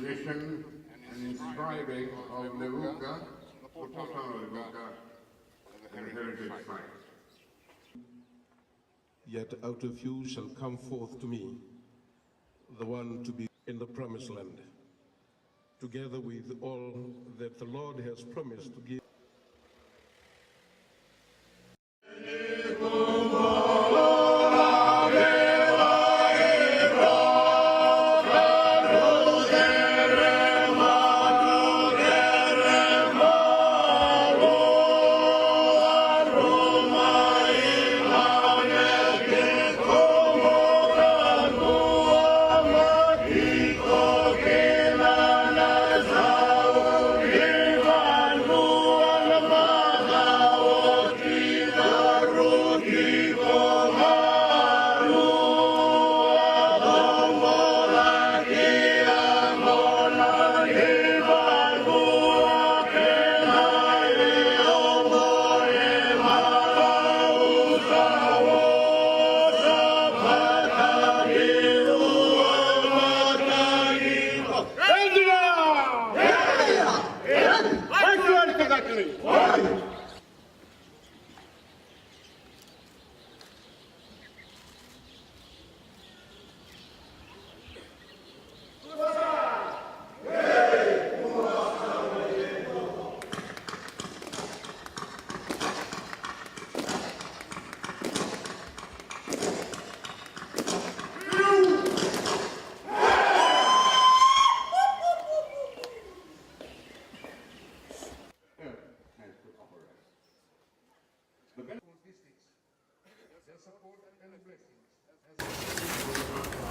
acquisition and inscribing of Levuka, the port town of Levuka, as a heritage site. Yet out of you shall come forth to me the one to be in the promised land, together with all that the Lord has promised to give.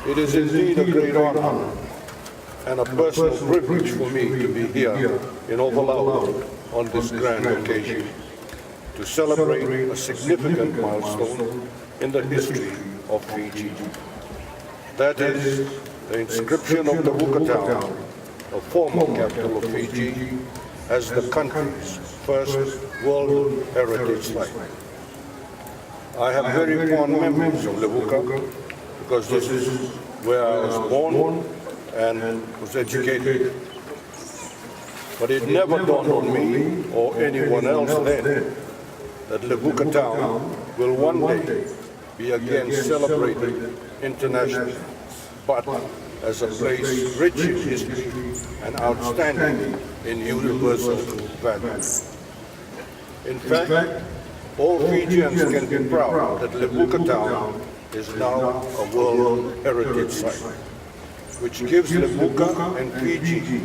It is indeed a great honor and a personal privilege for me to be here in Overloud on this grand occasion to celebrate a significant milestone in the history of Fiji. That is the inscription of Levuka town, a former capital of Fiji, as the country's first World Heritage Site. I have very fond memories of Levuka because this is where I was born and was educated. But it never dawned on me or anyone else then that Levuka town will one day be again celebrated internationally, but as a place rich in history and outstanding in universal values. In fact, all Fijians can be proud that Levuka town is now a World Heritage Site, which gives Levuka and Fiji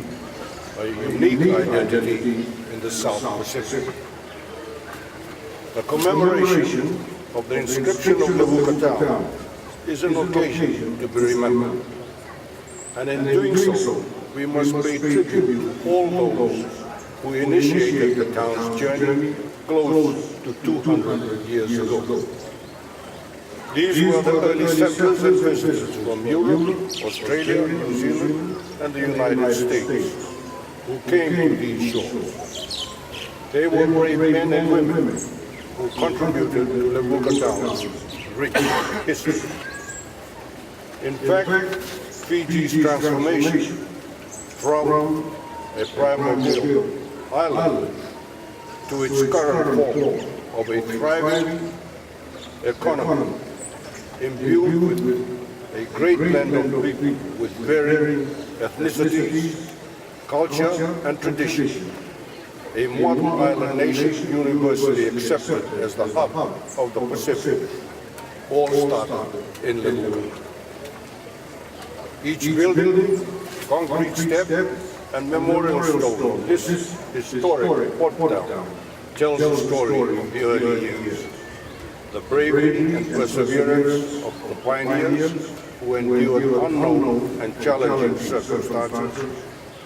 a unique identity in the South Pacific. The commemoration of the inscription of Levuka town is an occasion to be remembered. And in doing so, we must pay tribute to all those who initiated the town's journey close to 200 years ago. These were the early settlers and visitors from Europe, Australia, New Zealand, and the United States who came to these shores. They were brave men and women who contributed to Levuka town's rich history. In fact, Fiji's transformation from a primordial island to its current form of a thriving economy imbued with a great blend of people with varying ethnicities, culture, and tradition. A modern island nation universally accepted as the hub of the Pacific, all started in Levuka. Each building, concrete step, and memorial stone on this historic port town tells the story of the early years. The bravery and perseverance of the pioneers who endured unknown and challenging circumstances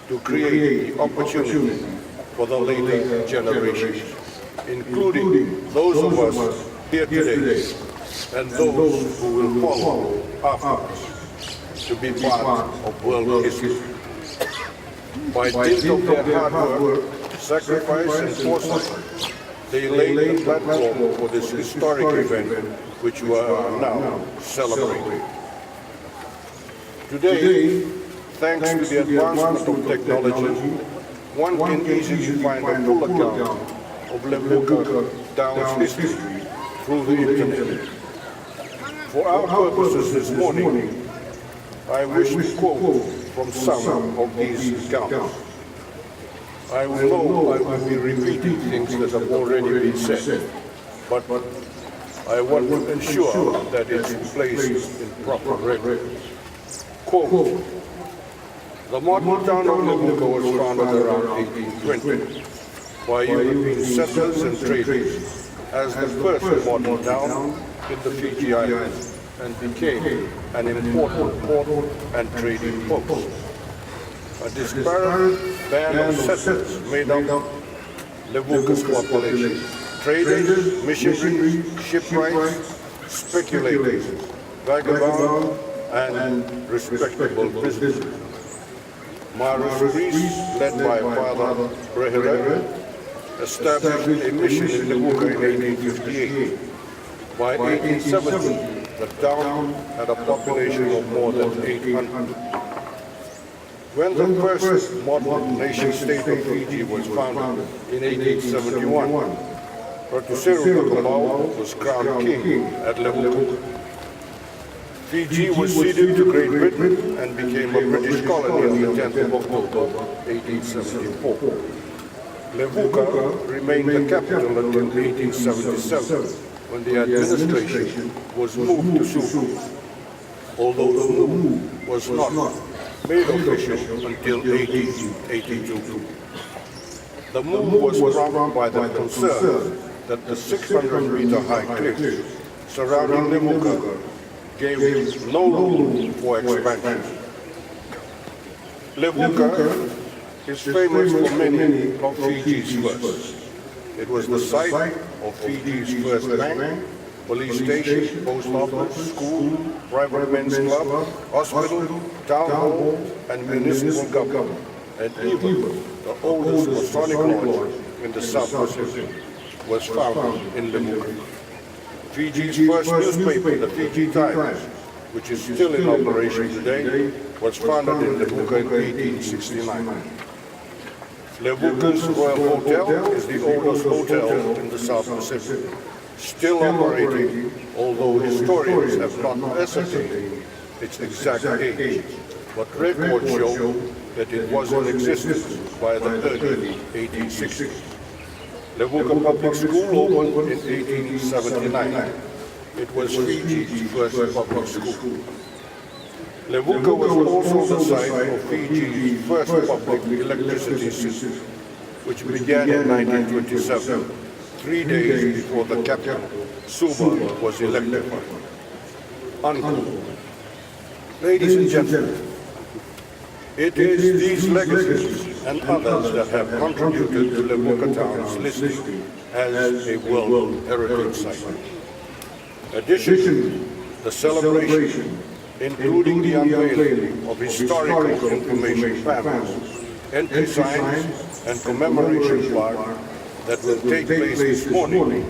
to create the opportunity for the later generations, including those of us here today and those who will follow after us, to be part of world history. By dint of their hard work, sacrifice, and foresight, they laid the platform for this historic event which we are now celebrating. Today, Thanks to the advancement of technology, one can easily find a full account of Levuka Down's history through the internet. For our purposes this morning, I wish to quote from some of these accounts. I will know I will be repeating things that have already been said, but I want to ensure that it's placed in proper record. Quote, the modern town of Levuka was founded around 1820 by European settlers and traders as the first modern town in the Fiji Islands and became an important port and trading post. A disparate band of settlers made up Levuka's population. Traders, missionaries, shipwrights, speculators, vagabonds, and respectable businessmen. Maris Rees, led by Father Brehera, established a mission in Levuka in 1858. By 1870, the town had a population of more than 800. When the first modern nation-state of Fiji was founded in 1871, Ratusero Kakamau was crowned king at Levuka. Fiji was ceded to Great Britain and became a British colony on the 10th of October, 1874. Levuka remained the capital until 1877, when the administration was moved to Suva, although the move was not made official until 1882. The move was prompted by the concern that the 600-meter-high cliffs surrounding Levuka gave no room for expansion. Levuka is famous for many of Fiji's firsts. It was the site of Fiji's first bank, police station, post office, school, private men's club, hospital, town hall, and municipal government, and even the oldest Masonic lodge in the South Pacific was found in Levuka. Fiji's first newspaper, the Fiji Times, which is still in operation today, was founded in Levuka in 1869. Levuka's Royal Hotel is the oldest hotel in the South Pacific, still operating, although historians have not ascertained its exact age, but records show that it was in existence by the early 1860s. Levuka Public School opened in 1879. It was Fiji's first public school. Levuka was also the site of Fiji's first public electricity system, which began in 1927, 3 days before the capital, Suva, was electrified. Unquote. Ladies and gentlemen, it is these legacies and others that have contributed to Levuka Town's listing as a World Heritage Site. Additionally, the celebration, including the unveiling of historical information panels, entry signs, and commemoration plaque that will take place this morning,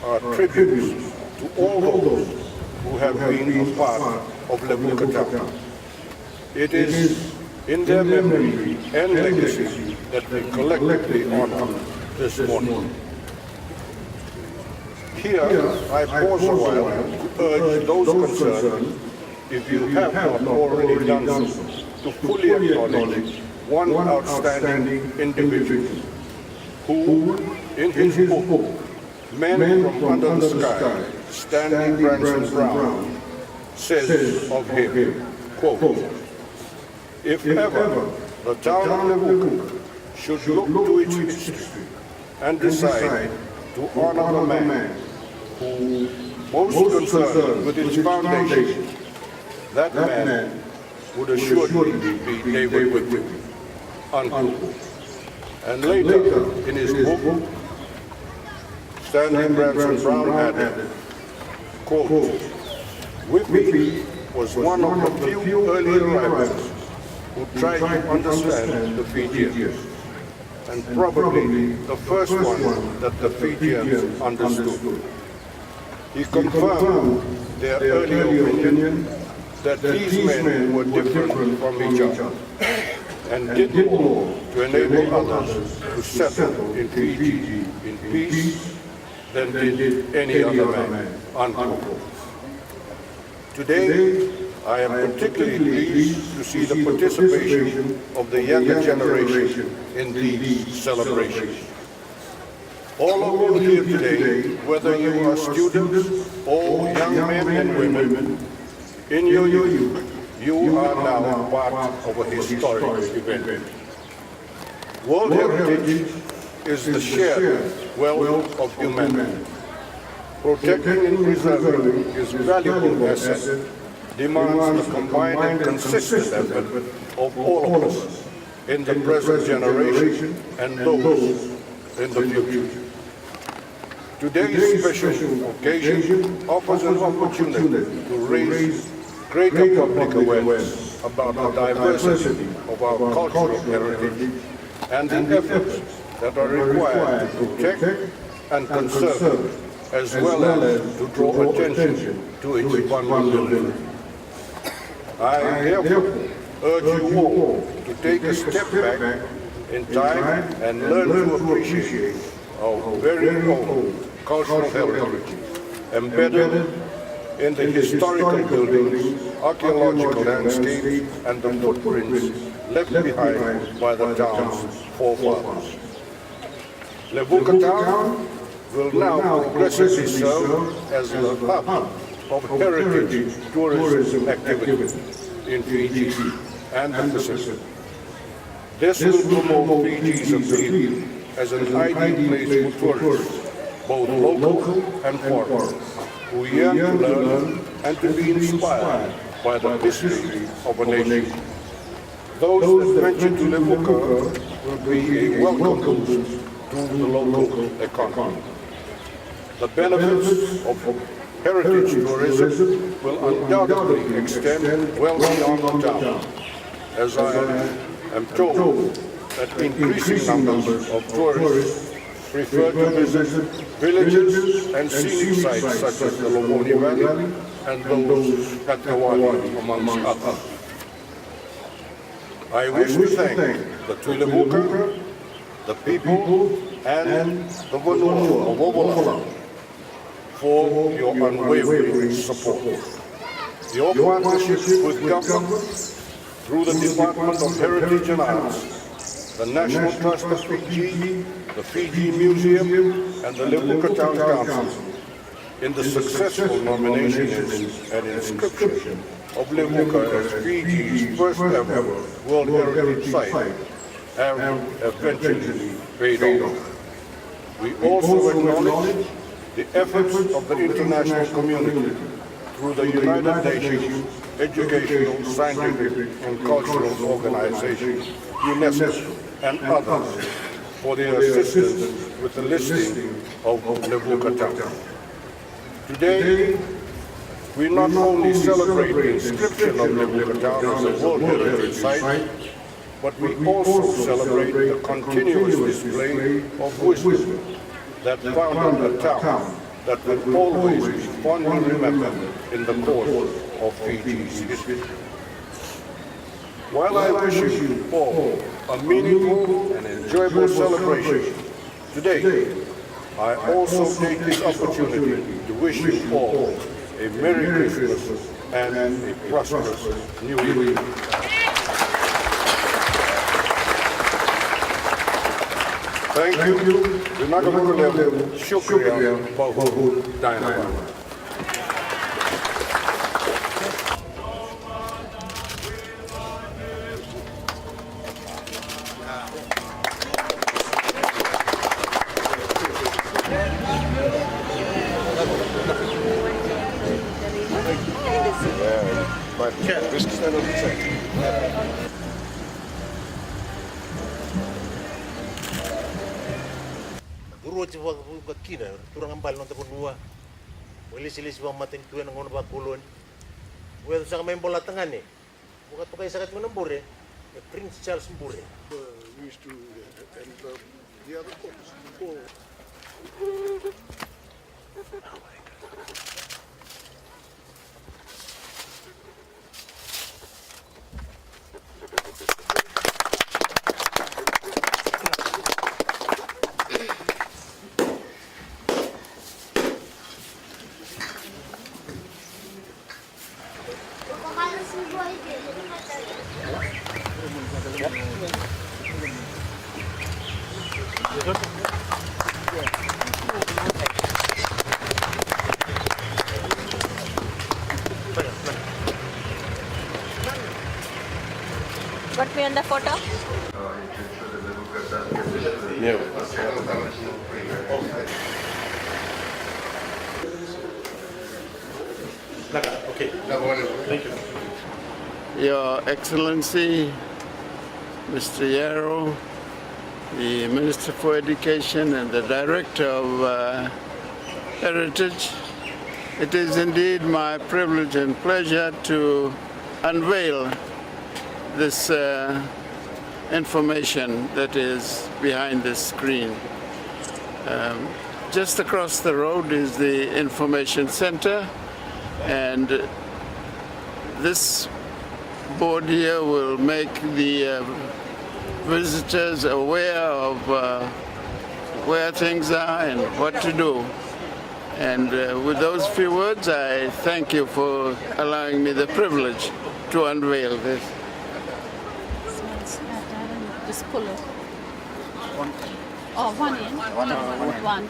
are tributes to all those who have been a part of Levuka Town. It is in their memory and legacy that we collectively honor this morning. Here, I pause a while to urge those concerned, if you have not already done so, to fully acknowledge one outstanding individual who, in his book, Men from Under the Sky, Stanley Branson Brown, says of him, quote, if ever the town of Levuka should look to its history and decide to honor the man who most concerned with its foundation, that man would assuredly be David Whitfield, unquote. And later, in his book, Stanley Branson Brown added, quote, Whitfield was one of the few early arrivals who tried to understand the Fijians, and probably the first one that the Fijians understood. He confirmed their early opinion that these men were different from each other and did more to enable others to settle in Fiji in peace than did any other man, unquote. Today, I am particularly pleased to see the participation of the younger generation in these celebrations. All of you here today, whether you are students or young men and women, in your youth, you are now part of a historic event. World Heritage is the shared wealth of humanity. Protecting and preserving this valuable asset demands the combined and consistent effort of all of us in the present generation and those in the future. Today's special occasion offers an opportunity to raise greater public awareness about the diversity of our cultural heritage and the efforts that are required to protect and conserve it, as well as to draw attention to its vulnerability. I therefore urge you all to take a step back in time and learn to appreciate our very own cultural heritage, embedded in the historical buildings, archaeological landscapes, and the footprints left behind by the town's forefathers. Levuka town will now progressively serve as the hub of heritage tourism activity in Fiji and the Pacific. This will promote Fiji's appeal as an ideal place for tourists, both local and foreign, who yearn to learn and to be inspired by the history of a nation. Those that venture to Levuka will be a welcome boost to the local economy. The benefits of heritage tourism will undoubtedly extend well beyond the town, as I am told that increasing numbers of tourists prefer to visit villages and scenic sites such as the Lomoni Valley and those at Kawali, amongst others. I wish to thank the Levuka, the people, and the Vanua of Obola for your unwavering support. Your partnership with government through the Department of Heritage and Arts, the National Trust of Fiji, the Fiji Museum, and the Levuka Town Council in the successful nomination and inscription of Levuka as Fiji's first ever World Heritage Site have eventually paid off. We also acknowledge the efforts of the international community through the United Nations Educational, Scientific, and Cultural Organization, UNESCO, and others for their assistance with the listing of Levuka Town. Today, we not only celebrate the inscription of Levuka Town as a World Heritage Site, but we also celebrate the continuous display of wisdom that founded a town that will always be fondly remembered in the course of Fiji's history. While I wish you all a meaningful and enjoyable celebration today, I also take this opportunity to wish you all a Merry Christmas and a prosperous New Year. Thank you. Vinagamukulevu, Shukriya, Bahut, Dynamite. Kina turang ambal non tapon dua silis bang mating tuan ngon bakulon well sa may bola tangan ni bukat pa kay sakat mo nambure Prince Charles Mbure Used to and the other books. Got me on the photo? Your Excellency, Mr. Yarrow, the Minister for Education and the Director of Heritage, it is indeed my privilege and pleasure to unveil this information that is behind this screen. Just across the road is the Information Center, and this board here will make the visitors aware of where things are and what to do. And with those few words, I thank you for allowing me the privilege to unveil this. Just pull it. Oh, one in? One.